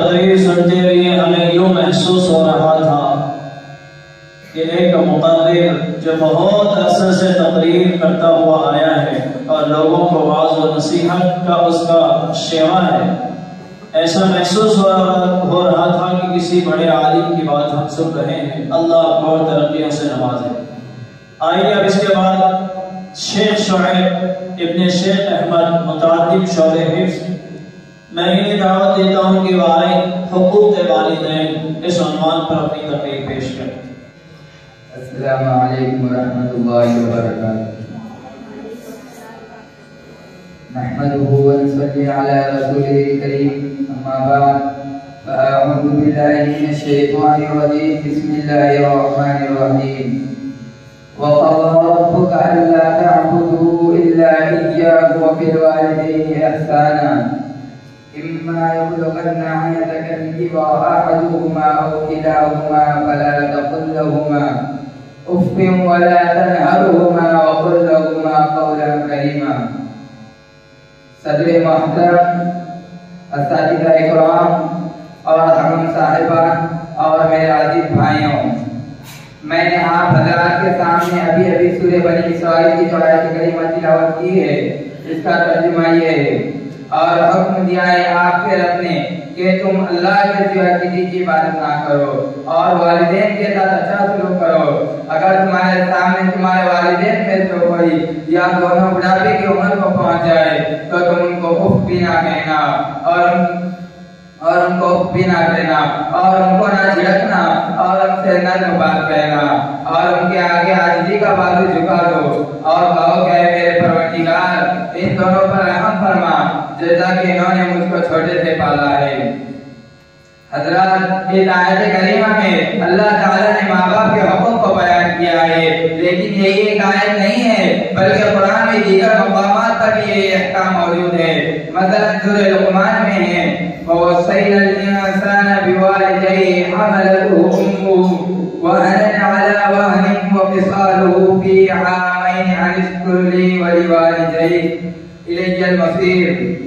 تقریر سنتے ہوئے ہمیں یوں محسوس ہو رہا تھا کہ ایک مقرر جو بہت عرصے سے تقریر کرتا ہوا آیا ہے اور لوگوں کو واعظ و نصیحت کا اس کا شیوا ہے، ایسا محسوس ہو رہا تھا کہ کسی بڑے عالم کی بات ہم سن رہے ہیں۔ اللہ اور ترقیوں سے نوازے۔ آئیے اب اس کے بعد شیخ شعیب ابن شیخ احمد متعدد شعبہ حفظ، میں انہیں دعوت دیتا ہوں کہ وہ آئے حقوق والدین اس عنوان پر اپنی تقریر پیش کریں۔ السلام علیکم ورحمۃ اللہ وبرکاتہ۔ نحمده ونصلي على رسوله الكريم، أما بعد فأعوذ بالله من الشيطان الرجيم، بسم الله الرحمن الرحيم۔ وقضى ربك ألا تعبدوا إلا إياه وبالوالدين إحسانا إما يبلغن عندك الكبر أحدهما أو كلاهما فلا تقل لهما أف ولا تنهرهما وقل لهما قولا كريما۔ صدر محترم، اساتذہ اکرام اور ہم صاحبان اور میرے عزیز بھائیوں، میں نے آپ حضرات کے سامنے ابھی سورہ بنی اسرائیل کی جو آیت کریمہ تلاوت کی ہے، اس کا ترجمہ یہ ہے اور حکم دیا ہے آپ کے رب نے کہ تم اللہ کے سوا کسی کی عبادت نہ کرو اور والدین کے ساتھ اچھا سلوک کرو۔ اگر تمہارے سامنے تمہارے والدین میں سے کوئی یا دونوں بڑھاپے کی عمر کو پہنچ جائے تو تم ان کو اف بھی نہ کہنا اور ان کو اف بھی نہ کہنا اور ان کو نہ جھڑکنا اور ان سے نرم بات کہنا اور ان کے آگے عاجزی کا بازو جھکا دو اور کہو کہ میرے پروردگار ان دونوں پر رحم فرما جیسا کہ انہوں نے مجھ کو چھوٹے سے پالا ہے۔ حضرات، اس آیت کریمہ میں اللہ تعالیٰ نے ماں باپ کے حقوق کو بیان کیا ہے، لیکن یہی ایک آیت نہیں ہے بلکہ قرآن میں دیگر مقامات پر بھی یہ احکام موجود ہے۔ مثلا سورہ لقمان میں ہے وَوَصَّيْنَا الْإِنسَانَ بِوَالِدَيْهِ حَمَلَتْهُ أُمُّهُ وَهَنًا عَلَى وَهْنٍ وَفِصَالُهُ فِي عَامَيْنِ أَنِ اشْكُرْ لِي وَلِوَالِدَيْكَ إِلَيَّ الْمَصِيرُ۔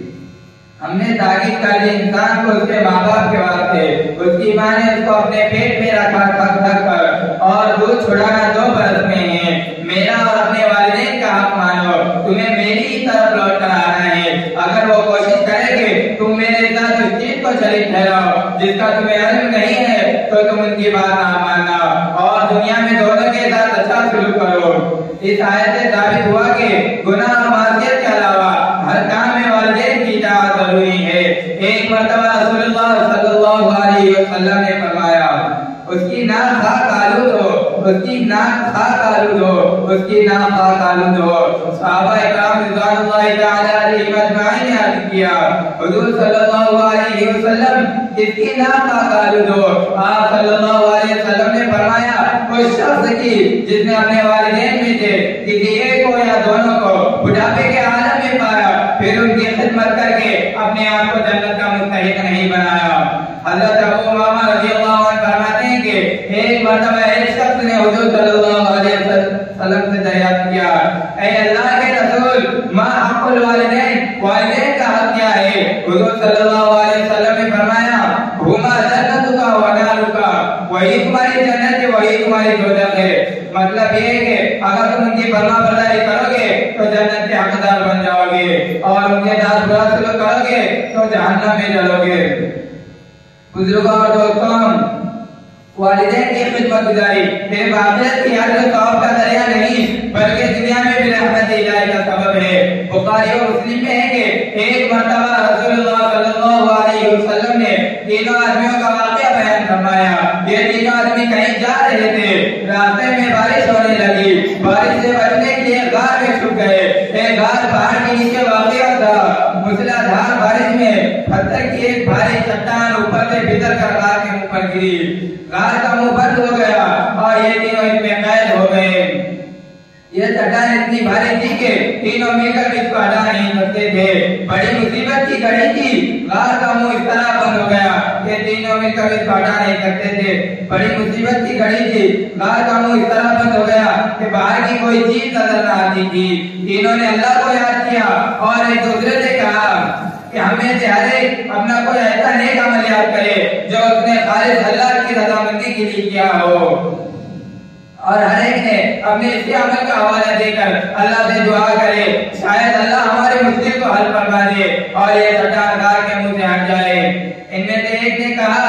ہم نے تاکید کر دی انسان کو اس کے ماں باپ کے واسطے، اس کی ماں نے اس کو اپنے پیٹ میں رکھا تھک تھک کر اور دودھ چھڑانا 2 برس میں ہے۔ میرا اور اپنے والدین کا حق مانو، تمہیں میری ہی طرف لوٹ کر آنا ہے۔ اگر وہ کوشش کرے گے تم میرے ساتھ اس چیز کو شریک ٹھہراؤ جس کا تمہیں علم نہیں ہے تو تم ان کی بات نہ ماننا اور دنیا میں دونوں کے ساتھ اچھا سلوک کرو۔ اس آیت سے ثابت ہوا کہ گناہ اور معصیت کے علاوہ ہر کام میں والدین کی اطاعت ضروری ہے۔ ایک مرتبہ رسول اللہ صلی اللہ علیہ وسلم نے فرمایا اس کی ناک خاک آلود ہو، اس کی ناک خاک آلود ہو، اس کی ناک خاک آلود ہو۔ صحابہ اکرام رضوان اللہ تعالی علیہم اجمعین نے عرض کیا حضور صلی اللہ علیہ وسلم اس کی ناک خاک آلود ہو۔ آپ صلی اللہ علیہ وسلم نے فرمایا اس شخص کی جس نے اپنے والدین میں سے کسی ایک کو یا دونوں کو بڑھاپے کے عالم میں پایا پھر ان کی خدمت کر کے اپنے آپ کو جنت کا مستحق نہیں بنایا۔ حضرت ابو امامہ رضی اللہ عنہ فرماتے ہیں کہ ایک مرتبہ ایک شخص نے حضور صلی اللہ علیہ وسلم سے دریافت کیا اے اللہ کے رسول ما حق الوالدین، والدین کا حق کیا ہے؟ حضور صلی اللہ علیہ وسلم نے فرمایا ہما جنتک و نارک، وہی تمہاری جنت ہے وہی تمہاری دوزخ ہے۔ مطلب یہ ہے کہ اگر تم ان کی فرما برداری کرو گے تو جنت کے حقدار بن جاؤ گے اور ان کے ساتھ برا سلوک کرو گے تو جہنم میں جلو گے۔ بزرگوں اور دوستوں، والدین کی خدمت گزاری صرف آخرت کی اجر و ثواب کا ذریعہ نہیں بلکہ دنیا میں بھی رحمت الہی کا سبب ہے۔ بخاری اور مسلم میں ہے کہ ایک مرتبہ رسول اللہ صلی اللہ علیہ وسلم نے تینوں آدمیوں کا واقعہ بیان فرمایا۔ یہ تینوں آدمی کہیں جا رہے تھے، راستے میں بارش ہونے لگی، بارش سے بچنے کے لیے غار میں چھپ گئے۔ ایک غار پہاڑ کے نیچے واقع تھا، موسلادھار بارش میں پتھر کی ایک بھاری چٹان اوپر سے بھیتر کر غار کے منہ پر گری، غار کا منہ بند ہو گیا اور یہ تینوں اس میں قید ہو گئے۔ یہ چٹان اتنی بھاری تھی کہ تینوں مل کر اس کو ہٹا نہیں سکتے تھے۔ بڑی مصیبت کی گھڑی تھی، غار کا منہ اس طرح بند ہو گیا کہ تینوں مل کر اس کو ہٹا نہیں سکتے تھے۔ بڑی مصیبت کی گھڑی تھی، غار کا منہ اس طرح بند ہو گیا کہ باہر کی کوئی چیز نظر نہ آتی تھی۔ تینوں نے اللہ کو یاد کیا اور ایک دوسرے سے کہا کہ ہمیں سے ہر ایک اپنا کوئی ایسا نیک عمل عمل یاد کرے جو اس نے خالص اللہ کی رضامندی کے لیے کیا ہو، اور ہر ایک نے اپنے اسی عمل کا حوالہ دے کر اللہ سے دعا کرے شاید اللہ ہمارے مشکل کو حل فرما دے اور یہ چٹان غار کے منہ سے ہٹ جائے۔ ان میں سے ایک نے کہا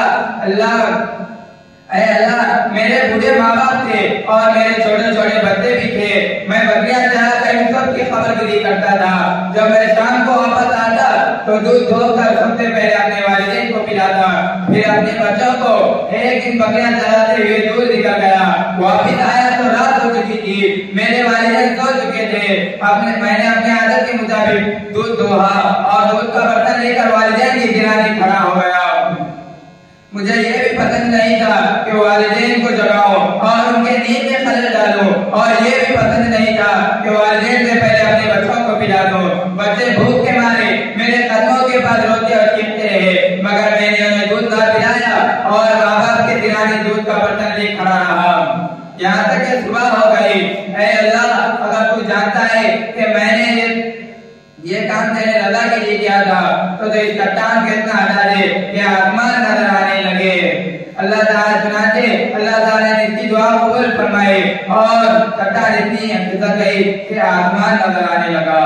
اے اللہ میرے بوڑھے ماں باپ تھے اور میرے چھوٹے چھوٹے بچے بھی تھے، میں بکریاں چلا کر ان سب کی خبر گیری کرتا تھا، جب میں شام کو واپس آتا تو دودھ دھو کر سب سے پہلے اپنے والدین کو پلاتا، پھر اپنے بچوں کو۔ ایک دن بکریاں چلاتے ہوئے دودھ نکل گیا، واپس آیا تو رات ہو چکی تھی، میرے والدین سو چکے تھے، میں نے اپنے عادت کے مطابق دودھ دھوہا اور دودھ کا برتن لے کر والدین کی گرانی کھڑا ہو گیا۔ مجھے یہ بھی پسند نہیں تھا کہ والدین کو جگاؤں اور ان کے نیند میں خلل ڈالوں، اور یہ بھی پسند نہیں تھا کہ والدین سے پہلے اپنے بچوں کو پلا دوں۔ بچے بھوک کے مارے میرے قدموں کے پاس روتے اور چیختے رہے، مگر میں نے انہیں دودھ نہ پلایا اور ماں باپ کے سرانے دودھ کا برتن لے کھڑا رہا یہاں تک کہ صبح ہو گئی۔ اے اللہ اگر تو جانتا ہے کہ میں نے یہ کام تیرے رضا کے لیے کیا تھا تو اس چٹان کو اتنا ہٹا دے کہ آسمان نظر آنے لگے۔ اللہ تعالیٰ چنانچہ اللہ تعالیٰ نے اس کی دعا قبول فرمائے اور چٹان اتنی پھسل گئی کہ آسمان نظر آنے لگا۔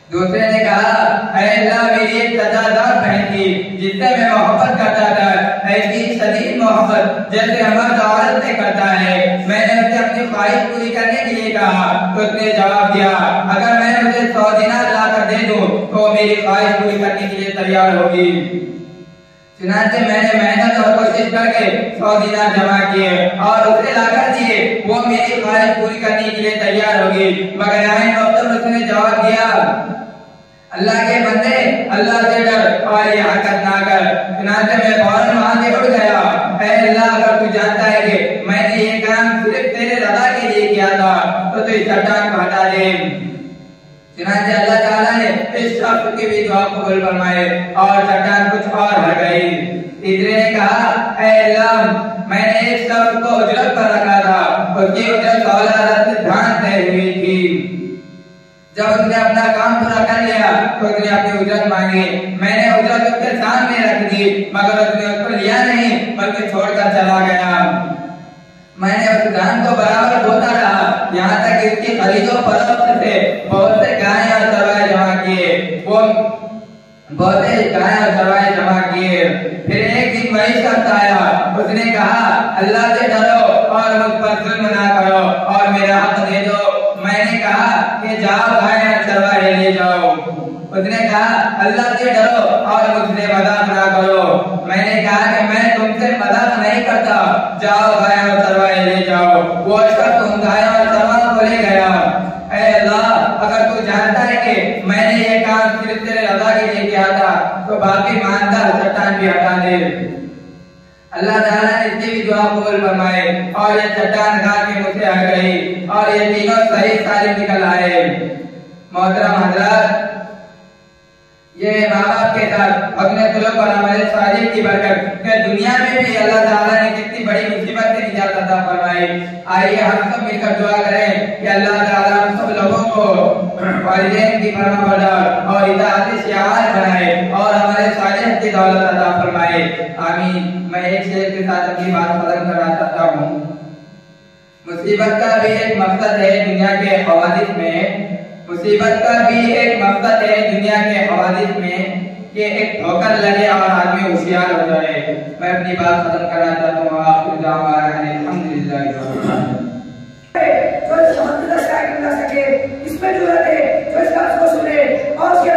دوسرے نے کہا اے اللہ میری ایک سزادار بہن تھی جس سے میں محبت کرتا تھا، ایسی شدید محبت جیسے مرد عورت سے کرتا ہے، میں نے اسے اپنی خواہش پوری کرنے کے لیے کہا تو اس نے جواب دیا اگر میں اسے 100 دینار لا کر دے دوں تو میری خواہش پوری کرنے کے لیے تیار ہوگی۔ چنانچہ میں نے محنت اور کوشش کر کے 100 دینار جمع کیے اور اسے لا کر دیے، وہ میری خواہش پوری کرنے کے لیے تیار ہوگی، مگر عین وقت اس نے جواب دیا اللہ کے بندے اللہ سے ڈر اور یہ حرکت نہ کر۔ چنانچہ میں فوراً وہاں سے اٹھ گیا۔ اے اللہ اگر تو جانتا ہے کہ میں نے یہ کام صرف تیرے رضا کے لیے کیا تھا تو اس چٹان کو ہٹا دے۔ چنانچہ اللہ تعالیٰ نے اس شخص کی بھی دعا قبول فرمائے اور چٹان کچھ اور ہٹ گئی۔ تیسرے نے کہا اے اللہ میں نے اس شخص کو اجرت پر رکھا تھا، اس کی اجرت اولاد سے دھان دے ہوئی تھی، جب اس نے اپنا کام پورا کر لیا تو اس نے اپنی اجرت مانگی، میں نے اجرت اس کے سامنے رکھ دی مگر اس نے اس کو لیا نہیں بلکہ چھوڑ کر چلا گیا۔ میں نے اس دھان کو برابر بوتا رہا یہاں تک اس کی خرید و فروخت سے بہت سے گائے اور چروائے جمع کیے، پھر ایک دن وہی شخص آیا، اس نے کہا اللہ سے ڈرو اور مجھ پر ظلم نہ کرو اور میرا حق دے دو۔ میں نے کہا کہ جاؤ گائے اور چروائے لے جاؤ۔ اس نے کہا اللہ سے ڈرو اور مجھ سے مذاق نہ کرو۔ میں نے کہا کہ میں تم سے مذاق نہیں کرتا، جاؤ گائے اور چروائے لے جاؤ۔ وہ شخص ان گائے اور چروائے کو لے گیا۔ اے اللہ اگر تو جانتا ہے کہ میں نے یہ کام صرف تیرے رضا کے لیے کیا تھا تو باقی ماندار چٹان بھی ہٹا دے۔ اللہ تعالیٰ نے اس کی بھی دعا قبول فرمائے اور یہ چٹان غار کے منہ سے ہٹ گئی اور یہ تینوں صحیح سالم نکل آئے۔ محترم حضرات، یہ ماں باپ کے ساتھ اپنے سلوک اور عمل صالح کی برکت کہ دنیا میں بھی اللہ تعالیٰ نے کتنی بڑی مصیبت سے نجات عطا فرمائی۔ آئیے ہم سب مل کر دعا کریں کہ اللہ تعالیٰ ہم سب لوگوں کو والدین کی فرما بردار اور اطاعت شعار بنائے اور ہمارے صالح کی دولت عطا فرمائے، آمین۔ میں ایک شعر کے ساتھ اپنی بات ختم کرنا چاہتا ہوں۔ مصیبت کا بھی ایک مقصد ہے دنیا کے حوادث میں، مصیبت کا بھی ایک مقصد ہے دنیا کے حوادث میں کہ ایک ٹھوکر لگے اور آدمی ہوشیار ہو جائے۔ میں اپنی بات ختم کرنا چاہتا ہوں۔ آخر دعوانا الحمدللہ رب العالمین۔ جو اس حمد کا شاعر نہ سکے، اس میں ضرورت ہے جو اس کا سنے اور اس کے